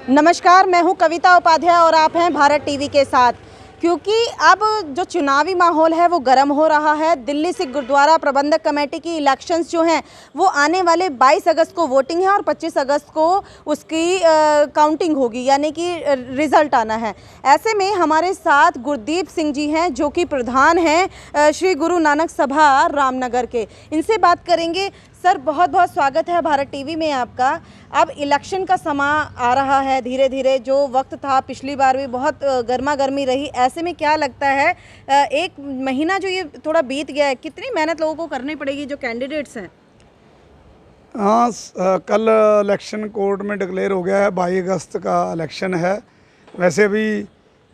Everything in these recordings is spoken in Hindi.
नमस्कार, मैं हूं कविता उपाध्याय और आप हैं भारत टीवी के साथ। क्योंकि अब जो चुनावी माहौल है वो गर्म हो रहा है। दिल्ली सिख गुरुद्वारा प्रबंधक कमेटी की इलेक्शंस जो हैं वो आने वाले 22 अगस्त को वोटिंग है और 25 अगस्त को उसकी काउंटिंग होगी, यानी कि रिज़ल्ट आना है। ऐसे में हमारे साथ गुरदीप सिंह जी हैं जो कि प्रधान हैं श्री गुरु नानक सभा रामनगर के। इनसे बात करेंगे। सर, बहुत बहुत स्वागत है भारत टीवी में आपका। अब इलेक्शन का समा आ रहा है धीरे धीरे। जो वक्त था पिछली बार भी बहुत गर्मा गर्मी रही। ऐसे में क्या लगता है, एक महीना जो ये थोड़ा बीत गया है, कितनी मेहनत लोगों को करनी पड़ेगी जो कैंडिडेट्स हैं? हाँ, कल इलेक्शन कोर्ट में डिक्लेयर हो गया है, 22 अगस्त का इलेक्शन है। वैसे अभी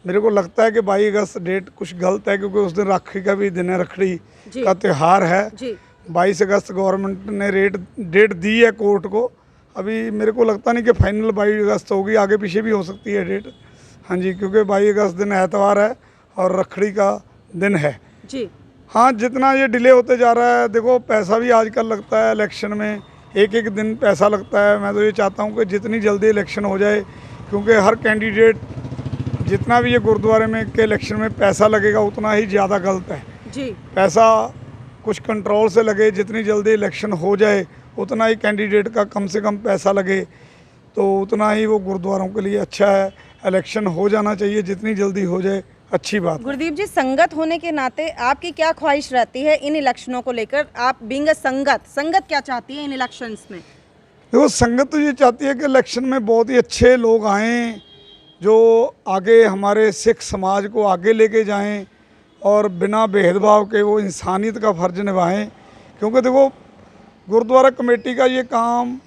मेरे को लगता है कि 22 अगस्त डेट कुछ गलत है, क्योंकि उस दिन राखी का भी दिन है, रखड़ी का त्यौहार है। 22 अगस्त गवर्नमेंट ने डेट दी है कोर्ट को। अभी मेरे को लगता नहीं कि फाइनल 22 अगस्त होगी, आगे पीछे भी हो सकती है डेट। हाँ जी, क्योंकि 22 अगस्त दिन एतवार है और रखड़ी का दिन है जी। हाँ, जितना ये डिले होते जा रहा है, देखो पैसा भी आजकल लगता है इलेक्शन में, एक एक दिन पैसा लगता है। मैं तो ये चाहता हूँ कि जितनी जल्दी इलेक्शन हो जाए, क्योंकि हर कैंडिडेट जितना भी ये गुरुद्वारे में के इलेक्शन में पैसा लगेगा उतना ही ज़्यादा गलत है जी। पैसा कुछ कंट्रोल से लगे, जितनी जल्दी इलेक्शन हो जाए उतना ही कैंडिडेट का कम से कम पैसा लगे, तो उतना ही वो गुरुद्वारों के लिए अच्छा है। इलेक्शन हो जाना चाहिए, जितनी जल्दी हो जाए अच्छी बात। गुरदीप जी, संगत होने के नाते आपकी क्या ख्वाहिश रहती है इन इलेक्शनों को लेकर? आप बीइंग अ संगत क्या चाहती है इन इलेक्शंस में? देखो, संगत तो ये चाहती है कि इलेक्शन में बहुत ही अच्छे लोग आएँ, जो आगे हमारे सिख समाज को आगे लेके जाएं और बिना भेदभाव के वो इंसानियत का फ़र्ज निभाएं। क्योंकि देखो, गुरुद्वारा कमेटी का ये काम,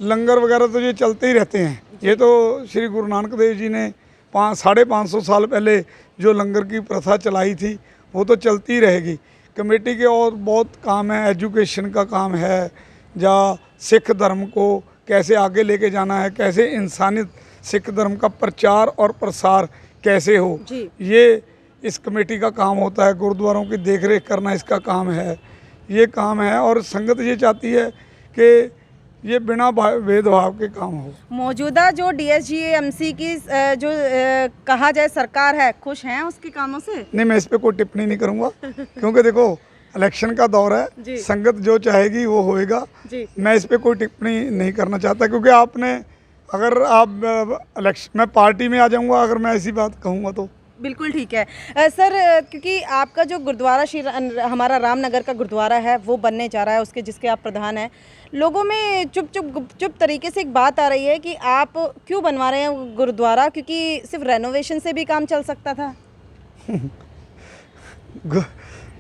लंगर वगैरह तो ये चलते ही रहते हैं। ये तो श्री गुरु नानक देव जी ने 550 साल पहले जो लंगर की प्रथा चलाई थी वो तो चलती ही रहेगी। कमेटी के और बहुत काम है, एजुकेशन का काम है, या सिख धर्म को कैसे आगे लेके जाना है, कैसे इंसानियत सिख धर्म का प्रचार और प्रसार कैसे हो, ये इस कमेटी का काम होता है। गुरुद्वारों की देखरेख करना इसका काम है, ये काम है। और संगत ये चाहती है कि ये बिना भेदभाव के काम हो। मौजूदा जो DSGMC की जो कहा जाए सरकार है, खुश हैं उसके कामों से? नहीं, मैं इस पर कोई टिप्पणी नहीं करूँगा, क्योंकि देखो इलेक्शन का दौर है, संगत जो चाहेगी वो होएगा। मैं इस पर कोई टिप्पणी नहीं करना चाहता, क्योंकि आपने अगर आप इलेक्शन में पार्टी में आ जाऊँगा अगर मैं ऐसी बात कहूँगा तो। बिल्कुल ठीक है। सर, क्योंकि आपका जो गुरुद्वारा हमारा रामनगर का गुरुद्वारा है वो बनने जा रहा है, उसके जिसके आप प्रधान हैं, लोगों में चुप तरीके से एक बात आ रही है कि आप क्यों बनवा रहे हैं गुरुद्वारा, क्योंकि सिर्फ रेनोवेशन से भी काम चल सकता था।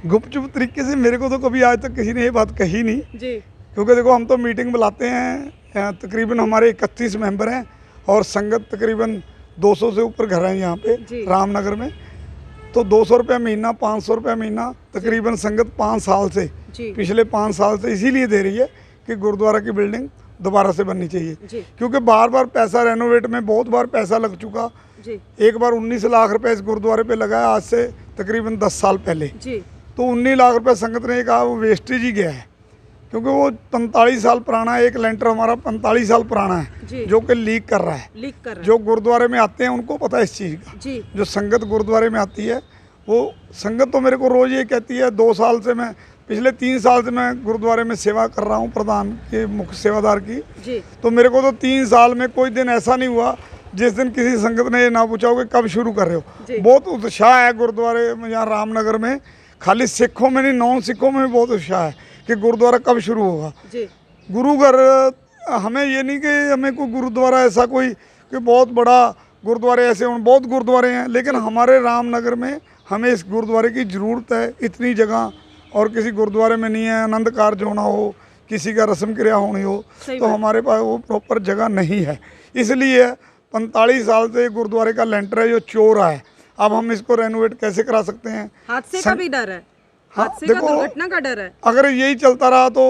गुपचुप तरीके से मेरे को तो कभी आज तक किसी ने ये बात कही नहीं जी। क्योंकि देखो, हम तो मीटिंग बुलाते हैं, तकरीबन हमारे 31 मेंबर हैं और संगत तकरीबन 200 से ऊपर घर हैं यहाँ पे रामनगर में। तो 200 रुपये महीना, 500 रुपये महीना तकरीबन संगत 5 साल से, पिछले 5 साल से इसीलिए दे रही है कि गुरुद्वारा की बिल्डिंग दोबारा से बननी चाहिए। क्योंकि बार बार पैसा रेनोवेट में बहुत बार पैसा लग चुका। एक बार 19 लाख रुपए इस गुरुद्वारे पे लगाया, आज से तकरीबन 10 साल पहले। तो 19 लाख रुपए संगत ने कहा वो वेस्टेज ही गया है, क्योंकि वो 45 साल पुराना है। एक लेंटर हमारा 45 साल पुराना है जो कि लीक कर रहा है। जो गुरुद्वारे में आते हैं उनको पता है इस चीज़ का। जो संगत गुरुद्वारे में आती है, वो संगत तो मेरे को रोज़ ये कहती है, 2 साल से मैं, पिछले 3 साल से मैं गुरुद्वारे में सेवा कर रहा हूँ, प्रधान के मुख्य सेवादार की। तो मेरे को तो 3 साल में कोई दिन ऐसा नहीं हुआ जिस दिन किसी संगत ने ये ना पूछा हो कि कब शुरू कर रहे हो। बहुत उत्साह है गुरुद्वारे में, यहाँ रामनगर में। खाली सिखों में नहीं, नॉन सिखों में भी बहुत उत्साह है कि गुरुद्वारा कब शुरू होगा। गुरु घर, हमें ये नहीं कि हमें कोई गुरुद्वारा ऐसा कोई कि बहुत बड़ा गुरुद्वारे, ऐसे बहुत गुरुद्वारे हैं, लेकिन हमारे रामनगर में हमें इस गुरुद्वारे की ज़रूरत है। इतनी जगह और किसी गुरुद्वारे में नहीं है। आनंद कार्य होना हो, किसी का रस्म क्रिया होनी हो, तो हमारे पास वो प्रॉपर जगह नहीं है। इसलिए 45 साल से गुरुद्वारे का लेंटर है जो चोर रहा है। अब हम इसको रेनोवेट कैसे करा सकते हैं? हादसे का भी डर है। हादसे का, दुर्घटना का डर है। अगर यही चलता रहा तो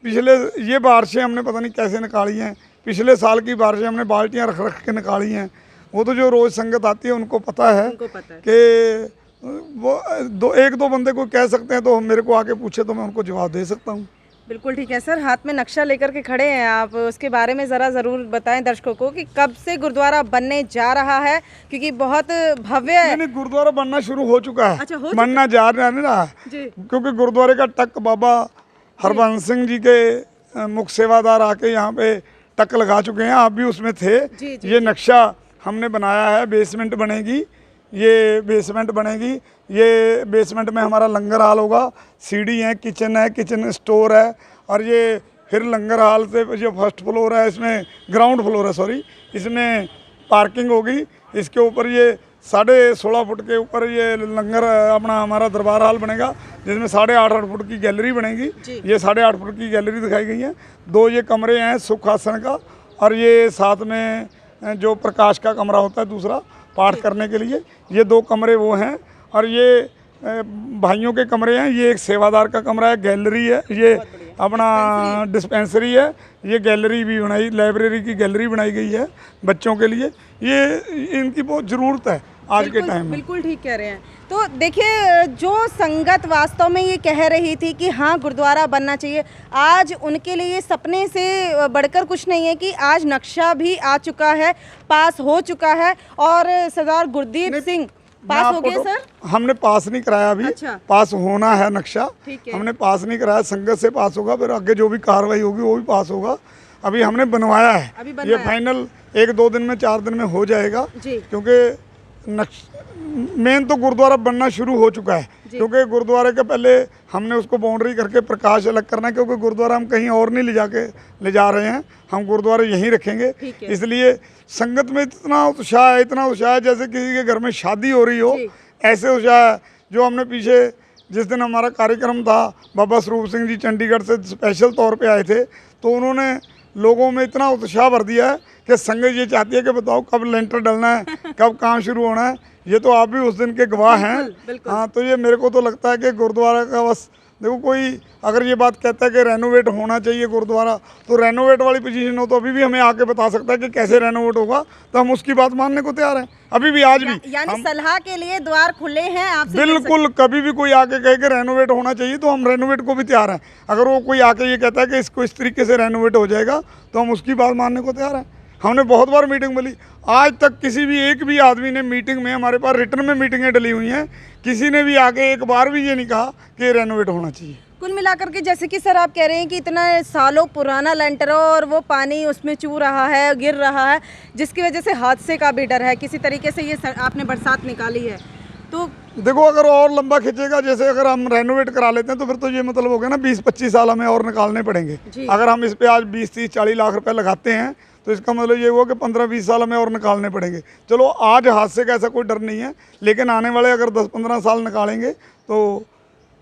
पिछले ये बारिशें हमने पता नहीं कैसे निकाली हैं। पिछले साल की बारिशें हमने बाल्टियां रख रख के निकाली हैं। वो तो जो रोज़ संगत आती है उनको पता है कि वो एक दो बंदे को कह सकते हैं, तो मेरे को आके पूछे तो मैं उनको जवाब दे सकता हूँ। बिल्कुल ठीक है सर। हाथ में नक्शा लेकर के खड़े हैं आप, उसके बारे में ज़रा ज़रूर बताएं दर्शकों को कि कब से गुरुद्वारा बनने जा रहा है, क्योंकि बहुत भव्य है। नहीं, गुरुद्वारा बनना शुरू हो चुका है। अच्छा, हो बनना जा रहा है जी। क्योंकि गुरुद्वारे का टक बाबा हरबंस सिंह जी के मुख्य सेवादार आके यहाँ पे टक लगा चुके हैं, आप भी उसमें थे। ये नक्शा हमने बनाया है, बेसमेंट बनेगी, ये बेसमेंट बनेगी, ये बेसमेंट में हमारा लंगर हाल होगा, सीढ़ी है, किचन स्टोर है, और ये फिर लंगर हाल से जो फर्स्ट फ्लोर है, इसमें ग्राउंड फ्लोर है, सॉरी, इसमें पार्किंग होगी। इसके ऊपर ये 16.5 फुट के ऊपर ये लंगर अपना हमारा दरबार हाल बनेगा, जिसमें 8.5 फुट की गैलरी बनेगी। ये 8.5 फुट की गैलरी दिखाई गई है। 2 ये कमरे हैं सुखासन का, और ये साथ में जो प्रकाश का कमरा होता है दूसरा पाठ करने के लिए, ये 2 कमरे वो हैं। और ये भाइयों के कमरे हैं, ये एक सेवादार का कमरा है, गैलरी है, ये अपना डिस्पेंसरी है, ये गैलरी भी बनाई, लाइब्रेरी की गैलरी बनाई गई है बच्चों के लिए। ये इनकी बहुत ज़रूरत है आज के टाइम में। बिल्कुल ठीक कह रहे हैं। तो देखिए, जो संगत वास्तव में ये कह रही थी कि हाँ गुरुद्वारा बनना चाहिए, आज उनके लिए सपने से बढ़कर कुछ नहीं है कि आज नक्शा भी आ चुका है, पास हो चुका है। और सरदार गुरदीप सिंह पास हो गए सर? हमने पास नहीं कराया अभी। अच्छा। पास होना है नक्शा, हमने पास नहीं कराया, संगत से पास होगा, फिर आगे जो भी कार्रवाई होगी वो भी पास होगा। अभी हमने बनवाया है, ये फाइनल 1-2 दिन में 4 दिन में हो जाएगा, क्योंकि मेन तो गुरुद्वारा बनना शुरू हो चुका है। क्योंकि गुरुद्वारे के पहले हमने उसको बाउंड्री करके प्रकाश अलग करना है, क्योंकि गुरुद्वारा हम कहीं और नहीं ले जा रहे हैं, हम गुरुद्वारा यहीं रखेंगे। इसलिए संगत में इतना उत्साह है जैसे किसी के घर में शादी हो रही हो, ऐसे उत्साह है। जो हमने पीछे जिस दिन हमारा कार्यक्रम था, बाबा स्वरूप सिंह जी चंडीगढ़ से स्पेशल तौर पे आए थे, तो उन्होंने लोगों में इतना उत्साह भर दिया है कि संगत ये चाहती है कि बताओ कब लेंटर डलना है, कब काम शुरू होना है। ये तो आप भी उस दिन के गवाह हैं। हाँ, तो ये मेरे को तो लगता है कि गुरुद्वारा का बस देखो, कोई अगर ये बात कहता है कि रेनोवेट होना चाहिए गुरुद्वारा, तो रेनोवेट वाली पोजीशन हो तो अभी भी हमें आके बता सकता है कि कैसे रेनोवेट होगा, तो हम उसकी बात मानने को तैयार हैं अभी भी, आज भी। यानी सलाह के लिए द्वार खुले हैं आपसे। बिल्कुल, कभी भी कोई आके कहे कि रेनोवेट होना चाहिए तो हम रेनोवेट को भी तैयार हैं। अगर वो कोई आके ये कहता है कि इसको इस तरीके से रेनोवेट हो जाएगा, तो हम उसकी बात मानने को तैयार हैं। हमने बहुत बार मीटिंग मिली, आज तक किसी भी एक भी आदमी ने मीटिंग में, हमारे पास रिटर्न में मीटिंगें डली हुई हैं, किसी ने भी आके एक बार भी ये नहीं कहा कि रेनोवेट होना चाहिए। कुल मिलाकर के जैसे कि सर आप कह रहे हैं कि इतना सालों पुराना लेंटर है और वो पानी उसमें चू रहा है, गिर रहा है, जिसकी वजह से हादसे का भी डर है। किसी तरीके से ये आपने बरसात निकाली है, तो देखो अगर और लंबा खींचेगा, जैसे अगर हम रेनोवेट करा लेते हैं तो फिर तो ये मतलब हो गया ना 20-25 साल हमें और निकालने पड़ेंगे। अगर हम इस पे आज 20-30-40 लाख रुपए लगाते हैं तो इसका मतलब ये हुआ कि 15-20 साल हमें और निकालने पड़ेंगे। चलो आज हादसे का ऐसा कोई डर नहीं है, लेकिन आने वाले अगर 10-15 साल निकालेंगे तो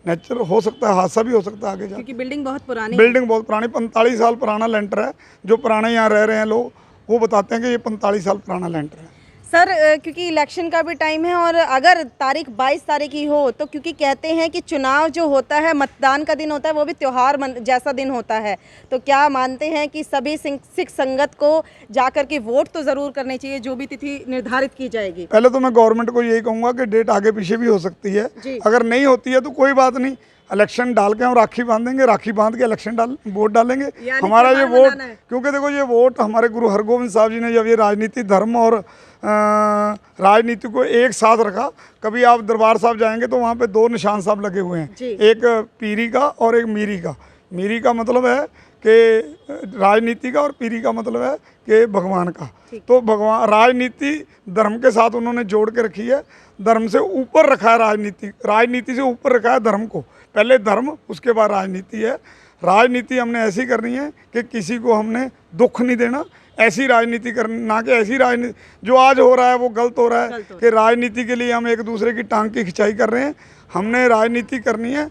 नेचुरल हो सकता है, हादसा भी हो सकता है आगे जाके, क्योंकि बिल्डिंग बहुत पुरानी 45 साल पुराना लेंटर है। जो पुराने यहाँ रह रहे हैं लोग वो बताते हैं कि ये 45 साल पुराना लेंटर है। सर, क्योंकि इलेक्शन का भी टाइम है और अगर तारीख 22 तारीख की हो तो, क्योंकि कहते हैं कि चुनाव जो होता है, मतदान का दिन होता है, वो भी त्यौहार जैसा दिन होता है, तो क्या मानते हैं कि सभी सिख संगत को जाकर के वोट तो ज़रूर करने चाहिए जो भी तिथि निर्धारित की जाएगी? पहले तो मैं गवर्नमेंट को यही कहूँगा कि डेट आगे पीछे भी हो सकती है, अगर नहीं होती है तो कोई बात नहीं, इलेक्शन डाल के हम राखी बांधेंगे, राखी बांध के इलेक्शन वोट डालेंगे। हमारा ये वोट, क्योंकि देखो ये वोट हमारे गुरु हरगोविंद साहब जी ने जब ये राजनीति, धर्म और राजनीति को एक साथ रखा। कभी आप दरबार साहब जाएंगे तो वहाँ पे 2 निशान साहब लगे हुए हैं, एक पीरी का और एक मीरी का। मीरी का मतलब है कि राजनीति का, और पीरी का मतलब है कि भगवान का। तो भगवान, राजनीति धर्म के साथ उन्होंने जोड़ के रखी है, धर्म से ऊपर रखा है राजनीति से ऊपर रखा है धर्म को। पहले धर्म, उसके बाद राजनीति है। राजनीति हमने ऐसी करनी है कि किसी को हमने दुख नहीं देना, ऐसी राजनीति करनी, ना कि ऐसी राजनीति जो आज हो रहा है वो गलत हो रहा है कि राजनीति के लिए हम एक दूसरे की टांग की खिंचाई कर रहे हैं। हमने राजनीति करनी है,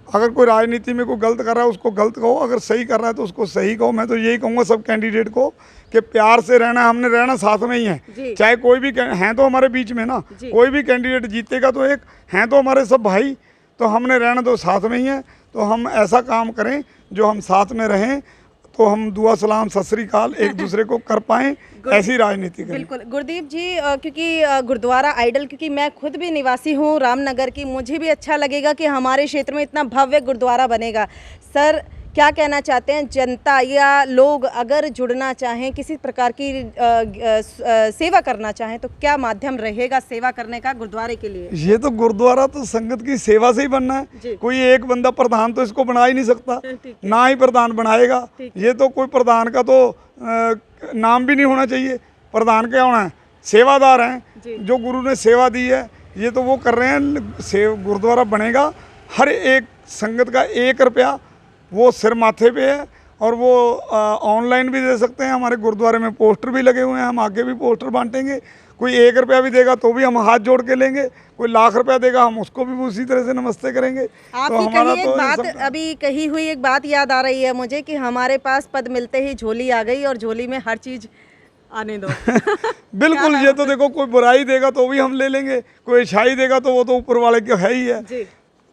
अगर कोई राजनीति में कोई गलत कर रहा है उसको गलत कहो, अगर सही कर रहा है तो उसको सही कहो। मैं तो यही कहूँगा सब कैंडिडेट को कि प्यार से रहना, हमने रहना साथ में ही है, चाहे कोई भी हैं तो हमारे बीच में ना, कोई भी कैंडिडेट जीतेगा तो एक हैं तो हमारे सब भाई, तो हमने रहना तो साथ में ही है। तो हम ऐसा काम करें जो हम साथ में रहें, तो हम दुआ सलाम सत श्री अकाल एक दूसरे को कर पाएँ, ऐसी राजनीति करें। बिल्कुल गुरदीप जी, क्योंकि गुरुद्वारा आइडल, क्योंकि मैं खुद भी निवासी हूँ रामनगर की, मुझे भी अच्छा लगेगा कि हमारे क्षेत्र में इतना भव्य गुरुद्वारा बनेगा। सर, क्या कहना चाहते हैं जनता या लोग अगर जुड़ना चाहें, किसी प्रकार की सेवा करना चाहें, तो क्या माध्यम रहेगा सेवा करने का गुरुद्वारे के लिए? ये तो गुरुद्वारा तो संगत की सेवा से ही बनना है। कोई एक बंदा प्रधान तो इसको बना ही नहीं सकता, ना ही प्रधान बनाएगा। ये तो कोई प्रधान का तो नाम भी नहीं होना चाहिए। प्रधान क्या होना है? सेवादार हैं। जो गुरु ने सेवा दी है ये तो वो कर रहे हैं। गुरुद्वारा बनेगा, हर एक संगत का 1 रुपया वो सिर माथे पे है, और वो ऑनलाइन भी दे सकते हैं। हमारे गुरुद्वारे में पोस्टर भी लगे हुए हैं, हम आगे भी पोस्टर बांटेंगे। कोई 1 रुपया भी देगा तो भी हम हाथ जोड़ के लेंगे, कोई लाख रुपया देगा हम उसको भी उसी तरह से नमस्ते करेंगे। आपकी कही एक बात, अभी कही हुई एक बात याद आ रही है मुझे कि हमारे पास पद मिलते ही झोली आ गई और झोली में हर चीज आने दो। बिल्कुल, ये तो देखो, कोई बुराई देगा तो भी हम ले लेंगे, कोई अच्छाई देगा तो वो तो ऊपर वाले के है ही है।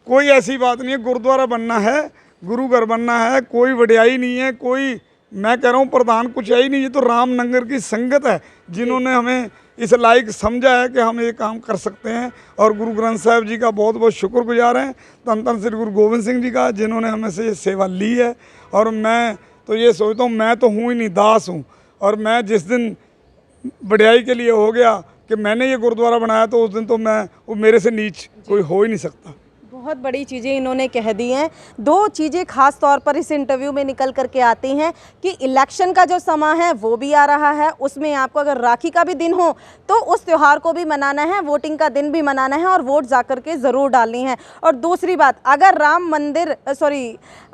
कोई ऐसी बात नहीं है। गुरुद्वारा बनना है, गुरु घर बनना है, कोई वड्याई नहीं है, कोई मैं कह रहा हूँ प्रधान कुछ है ही नहीं। ये तो रामनगर की संगत है जिन्होंने हमें इस लायक समझा है कि हम ये काम कर सकते हैं। और गुरु ग्रंथ साहिब जी का बहुत बहुत शुक्रगुजार हैं, धन धन श्री गुरु गोविंद सिंह जी का, जिन्होंने हमें से ये सेवा ली है। और मैं तो ये सोचता हूँ, मैं तो हूँ ही नहीं, दास हूँ। और मैं जिस दिन वड्याई के लिए हो गया कि मैंने ये गुरुद्वारा बनाया, तो उस दिन तो मैं, वो मेरे से नीच कोई हो ही नहीं सकता। बहुत बड़ी चीज़ें इन्होंने कह दी हैं। 2 चीज़ें खास तौर पर इस इंटरव्यू में निकल करके आती हैं कि इलेक्शन का जो समय है वो भी आ रहा है, उसमें आपको अगर राखी का भी दिन हो तो उस त्यौहार को भी मनाना है, वोटिंग का दिन भी मनाना है और वोट जा कर के ज़रूर डालनी है। और दूसरी बात, अगर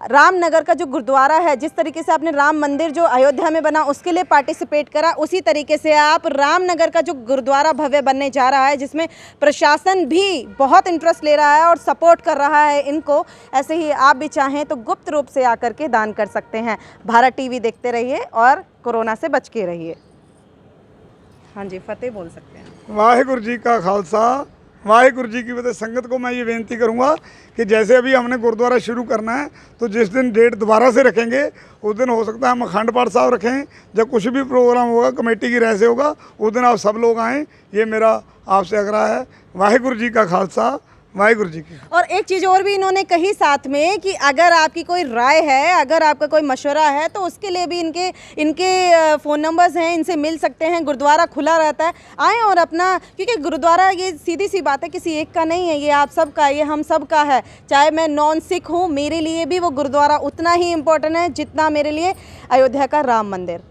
रामनगर का जो गुरुद्वारा है, जिस तरीके से आपने राम मंदिर जो अयोध्या में बना उसके लिए पार्टिसिपेट करा, उसी तरीके से आप रामनगर का जो गुरुद्वारा भव्य बनने जा रहा है, जिसमें प्रशासन भी बहुत इंटरेस्ट ले रहा है और सपोर्ट कर रहा है इनको, ऐसे ही आप भी चाहें तो गुप्त रूप से आकर के दान कर सकते हैं। भारत टीवी देखते रहिए और कोरोना से बच के रहिए। हाँ जी, फतेह बोल सकते हैं। वाहिगुरु जी का खालसा, वाहिगुरु जी की फतेह। संगत को मैं ये बेनती करूँगा कि जैसे अभी हमने गुरुद्वारा शुरू करना है, तो जिस दिन डेट दोबारा से रखेंगे उस दिन हो सकता है हम अखंड पाठ साहब रखें। जब कुछ भी प्रोग्राम होगा कमेटी की राय से होगा, उस दिन आप सब लोग आएँ, ये मेरा आपसे आग्रह है। वाहिगुरु जी का खालसा, वाहिगुरु जी की। और एक चीज़ और भी इन्होंने कही साथ में कि अगर आपकी कोई राय है, अगर आपका कोई मशवरा है, तो उसके लिए भी इनके फ़ोन नंबर्स हैं, इनसे मिल सकते हैं। गुरुद्वारा खुला रहता है, आएँ और अपना, क्योंकि गुरुद्वारा ये सीधी सी बात है, किसी एक का नहीं है, ये आप सब का, ये हम सब का है। चाहे मैं नॉन सिख हूँ, मेरे लिए भी वो गुरुद्वारा उतना ही इम्पोर्टेंट है जितना मेरे लिए अयोध्या का राम मंदिर।